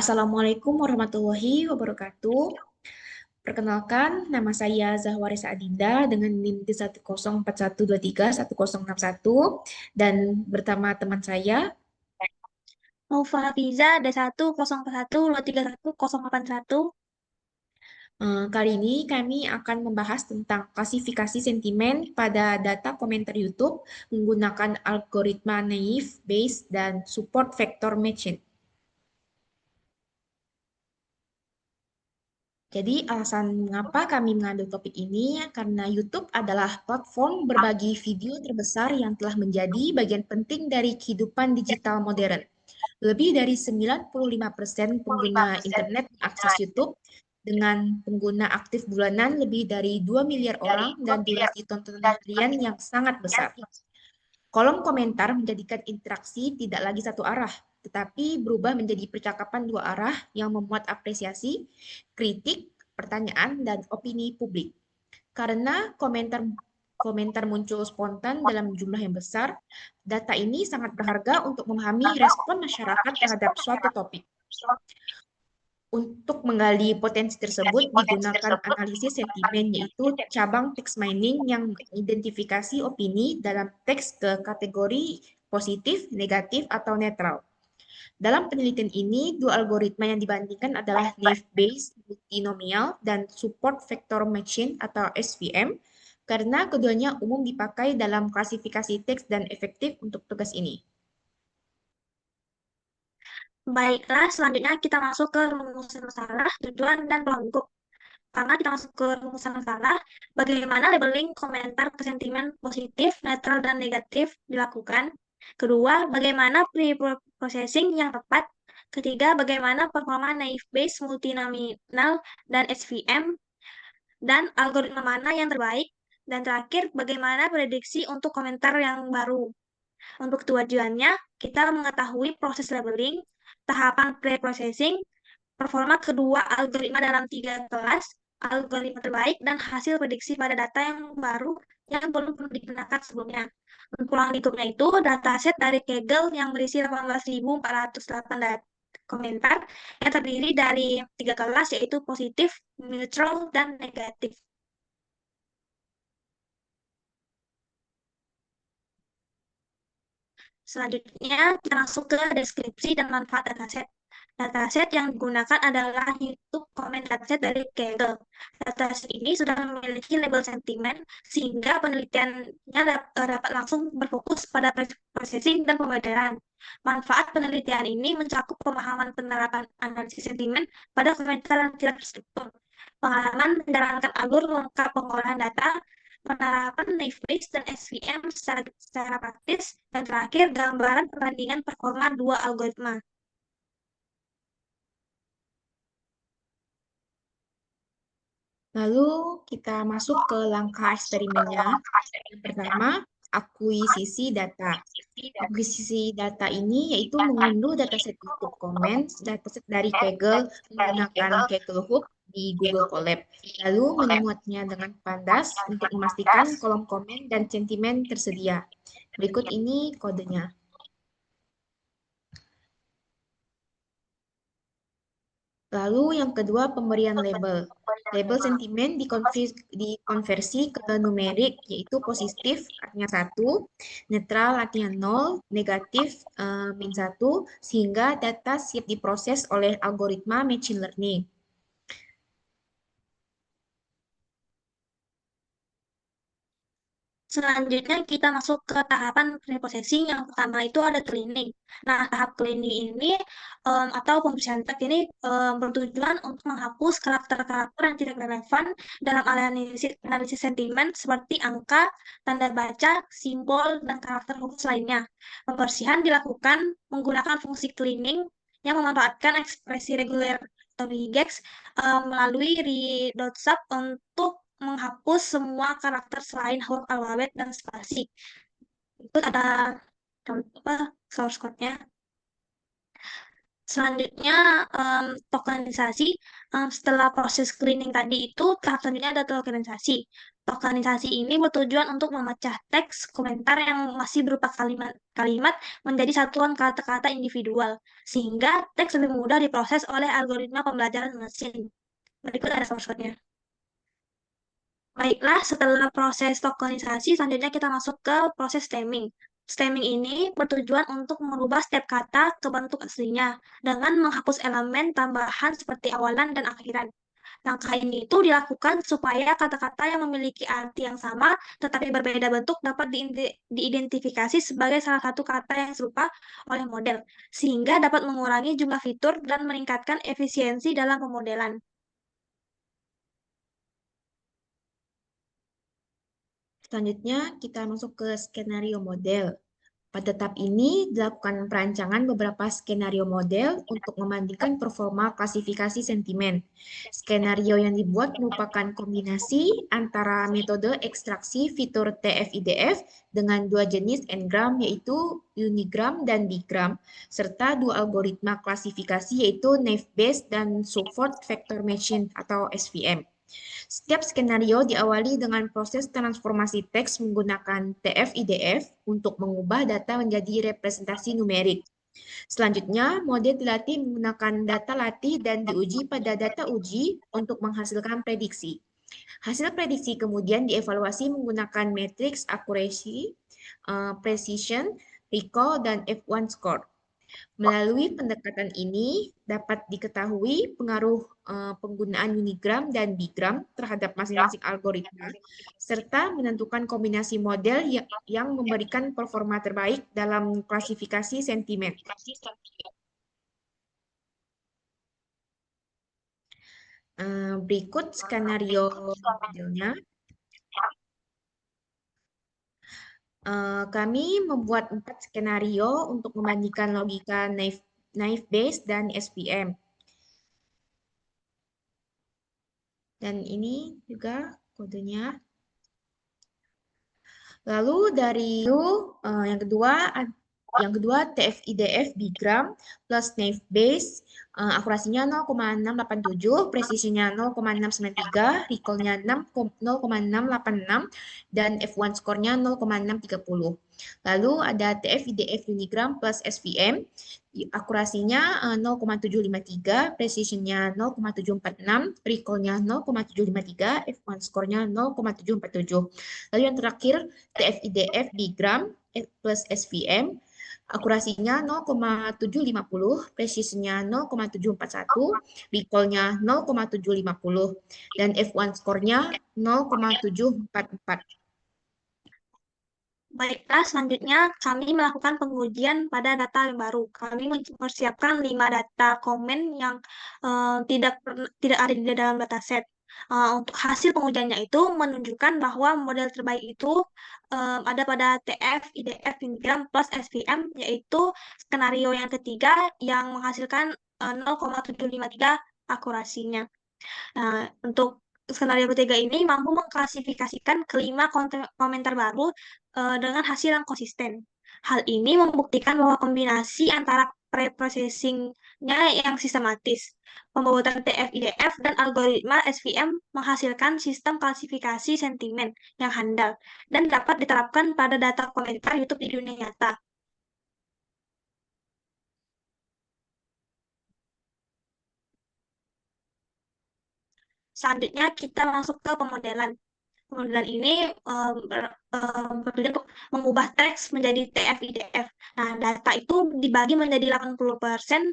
Assalamualaikum warahmatullahi wabarakatuh. Perkenalkan, nama saya Zahwarisa Adinda dengan NIM di 1041231061 dan bersama teman saya. Nova Hafiza D1 041 231 081. Kali ini kami akan membahas tentang klasifikasi sentimen pada data komentar YouTube menggunakan algoritma naive Bayes dan support vector matching. Jadi alasan mengapa kami mengambil topik ini karena YouTube adalah platform berbagi video terbesar yang telah menjadi bagian penting dari kehidupan digital modern. Lebih dari 95% pengguna internet mengakses YouTube dengan pengguna aktif bulanan lebih dari 2 miliar orang dan durasi tontonan harian yang sangat besar. Kolom komentar menjadikan interaksi tidak lagi satu arah, tetapi berubah menjadi percakapan dua arah yang memuat apresiasi, kritik, pertanyaan, dan opini publik. Karena komentar muncul spontan dalam jumlah yang besar, data ini sangat berharga untuk memahami respon masyarakat terhadap suatu topik. Untuk menggali potensi tersebut digunakan analisis sentimen, yaitu cabang text mining yang mengidentifikasi opini dalam teks ke kategori positif, negatif, atau netral. Dalam penelitian ini, dua algoritma yang dibandingkan adalah naive Bayes multinomial dan support vector matching atau SVM, karena keduanya umum dipakai dalam klasifikasi teks dan efektif untuk tugas ini. Baiklah, selanjutnya kita masuk ke rumusan masalah, tujuan, dan pelengkap. Karena kita masuk ke rumusan masalah, bagaimana labeling komentar ke sentimen positif, netral, dan negatif dilakukan. Kedua, bagaimana pre-processing yang tepat. Ketiga, bagaimana performa naive Bayes multinominal dan SVM, dan algoritma mana yang terbaik. Dan terakhir, bagaimana prediksi untuk komentar yang baru. Untuk tujuannya, kita mengetahui proses labeling, tahapan pre-processing, performa kedua algoritma dalam 3 kelas, algoritma terbaik, dan hasil prediksi pada data yang baru yang belum pernah digunakan sebelumnya. Untuk ruang lingkupnya itu, dataset dari Kaggle yang berisi 18.408 komentar yang terdiri dari 3 kelas, yaitu positif, neutral, dan negatif. Selanjutnya, kita masuk ke deskripsi dan manfaat dataset. Dataset yang digunakan adalah YouTube Comment Dataset dari Kaggle. Dataset ini sudah memiliki label sentimen, sehingga penelitiannya dapat langsung berfokus pada processing dan pembayaran. Manfaat penelitian ini mencakup pemahaman penerapan analisis sentimen pada komentar yang tidak terstruktur, pengalaman menjalankan alur lengkap pengolahan data, penerapan naive Bayes dan SVM secara praktis, dan terakhir gambaran perbandingan performa dua algoritma. Lalu kita masuk ke langkah eksperimennya. Yang pertama, akuisisi data. Akuisisi data ini yaitu mengunduh dataset YouTube Comments, dataset dari Kaggle menggunakan Kaggle Hook di Google Colab, lalu memuatnya dengan pandas untuk memastikan kolom komen dan sentimen tersedia. Berikut ini kodenya. Lalu yang kedua, pemberian label. Label sentimen dikonversi ke numerik, yaitu positif artinya 1, netral artinya 0, negatif min 1, sehingga data siap diproses oleh algoritma machine learning. Selanjutnya kita masuk ke tahapan preprocessing. Yang pertama itu ada cleaning. Nah, tahap cleaning ini atau pembersihan teks ini bertujuan untuk menghapus karakter-karakter yang tidak relevan dalam analisis sentimen seperti angka, tanda baca, simbol, dan karakter khusus lainnya. Pembersihan dilakukan menggunakan fungsi cleaning yang memanfaatkan ekspresi reguler atau regex melalui re.sub untuk menghapus semua karakter selain huruf alfabet dan spasi. Itu ada apa source code-nya. Selanjutnya tokenisasi. Setelah proses cleaning tadi itu tahap selanjutnya ada tokenisasi. Tokenisasi ini bertujuan untuk memecah teks komentar yang masih berupa kalimat-kalimat menjadi satuan kata-kata individual, sehingga teks lebih mudah diproses oleh algoritma pembelajaran mesin. Berikut ada screenshotnya. Baiklah, setelah proses tokenisasi, selanjutnya kita masuk ke proses stemming. Stemming ini bertujuan untuk merubah setiap kata ke bentuk aslinya dengan menghapus elemen tambahan seperti awalan dan akhiran. Langkah ini itu dilakukan supaya kata-kata yang memiliki arti yang sama tetapi berbeda bentuk dapat diidentifikasi sebagai salah satu kata yang serupa oleh model, sehingga dapat mengurangi jumlah fitur dan meningkatkan efisiensi dalam pemodelan. Selanjutnya, kita masuk ke skenario model. Pada tahap ini dilakukan perancangan beberapa skenario model untuk membandingkan performa klasifikasi sentimen. Skenario yang dibuat merupakan kombinasi antara metode ekstraksi fitur TF-IDF dengan dua jenis n-gram yaitu unigram dan bigram, serta dua algoritma klasifikasi yaitu naive-Bayes dan Subford Vector Machine atau SVM. Setiap skenario diawali dengan proses transformasi teks menggunakan TF-IDF untuk mengubah data menjadi representasi numerik. Selanjutnya, model dilatih menggunakan data latih dan diuji pada data uji untuk menghasilkan prediksi. Hasil prediksi kemudian dievaluasi menggunakan matriks accuracy, precision, recall, dan F1 score. Melalui pendekatan ini dapat diketahui pengaruh penggunaan unigram dan bigram terhadap masing-masing algoritma, serta menentukan kombinasi model yang memberikan performa terbaik dalam klasifikasi sentimen. Berikut skenario modelnya. Kami membuat 4 skenario untuk membandingkan logika naive-Bayes dan SVM. Dan ini juga kodenya. Lalu dari itu yang kedua TF-IDF bigram plus naive-Bayes, akurasinya 0,687, presisinya 0,693, recall-nya 0,686, dan F1 score-nya 0,630. Lalu ada TF-IDF unigram plus SVM, akurasinya 0,753, precision-nya 0,746, recall-nya 0,753, F1 score-nya 0,747. Lalu yang terakhir TF-IDF bigram plus SVM, akurasinya 0,750, presisinya 0,741, recall-nya 0,750, dan F1 score-nya 0,744. Baiklah, selanjutnya kami melakukan pengujian pada data yang baru. Kami mempersiapkan 5 data komen yang tidak ada di dalam dataset. Untuk hasil pengujiannya itu menunjukkan bahwa model terbaik itu ada pada TF, IDF, Unigram plus SVM, yaitu skenario yang ketiga yang menghasilkan 0,753 akurasinya. Nah, untuk skenario ketiga ini mampu mengklasifikasikan kelima komentar baru dengan hasil yang konsisten. Hal ini membuktikan bahwa kombinasi antara pre-processing-nya yang sistematis, pembuatan TF-IDF, dan algoritma SVM menghasilkan sistem klasifikasi sentimen yang handal dan dapat diterapkan pada data komentar YouTube di dunia nyata. Selanjutnya kita masuk ke pemodelan. Pemodelan ini bertujuan untuk mengubah teks menjadi TF-IDF. Nah, data itu dibagi menjadi 80%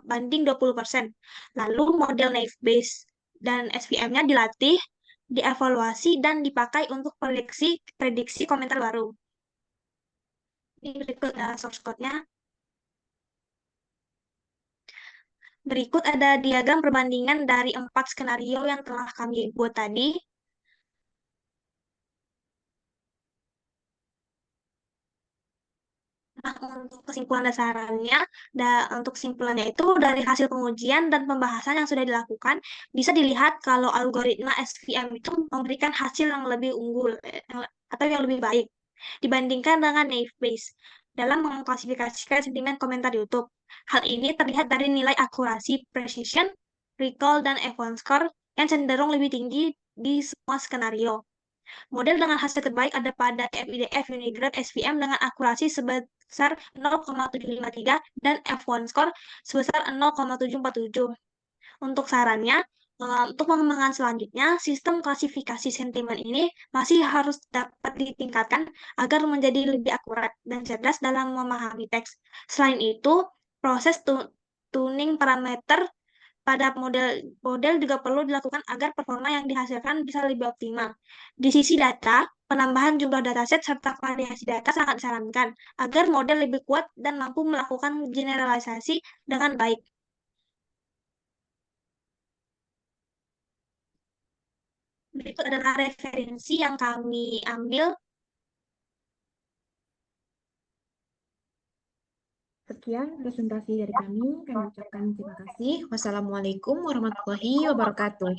banding 20%. Lalu model naive-Bayes dan SVM-nya dilatih, dievaluasi, dan dipakai untuk prediksi komentar baru. Ini berikut source code-nya. Berikut ada diagram perbandingan dari 4 skenario yang telah kami buat tadi. Nah, untuk kesimpulan dasarnya, untuk kesimpulannya itu dari hasil pengujian dan pembahasan yang sudah dilakukan, bisa dilihat kalau algoritma SVM itu memberikan hasil yang lebih unggul atau yang lebih baik dibandingkan dengan naive Bayes dalam mengklasifikasikan sentimen komentar YouTube. Hal ini terlihat dari nilai akurasi, precision, recall, dan F1 score yang cenderung lebih tinggi di semua skenario. Model dengan hasil terbaik ada pada FIDF Unigrad SVM dengan akurasi sebesar 0,753 dan F1 score sebesar 0,747. Untuk sarannya, untuk pengembangan selanjutnya, sistem klasifikasi sentimen ini masih harus dapat ditingkatkan agar menjadi lebih akurat dan cerdas dalam memahami teks. Selain itu, proses tuning parameter pada model juga perlu dilakukan agar performa yang dihasilkan bisa lebih optimal. Di sisi data, penambahan jumlah dataset serta variasi data sangat disarankan agar model lebih kuat dan mampu melakukan generalisasi dengan baik. Berikut adalah referensi yang kami ambil. Sekian presentasi dari kami. Kami ucapkan terima kasih. Wassalamualaikum warahmatullahi wabarakatuh.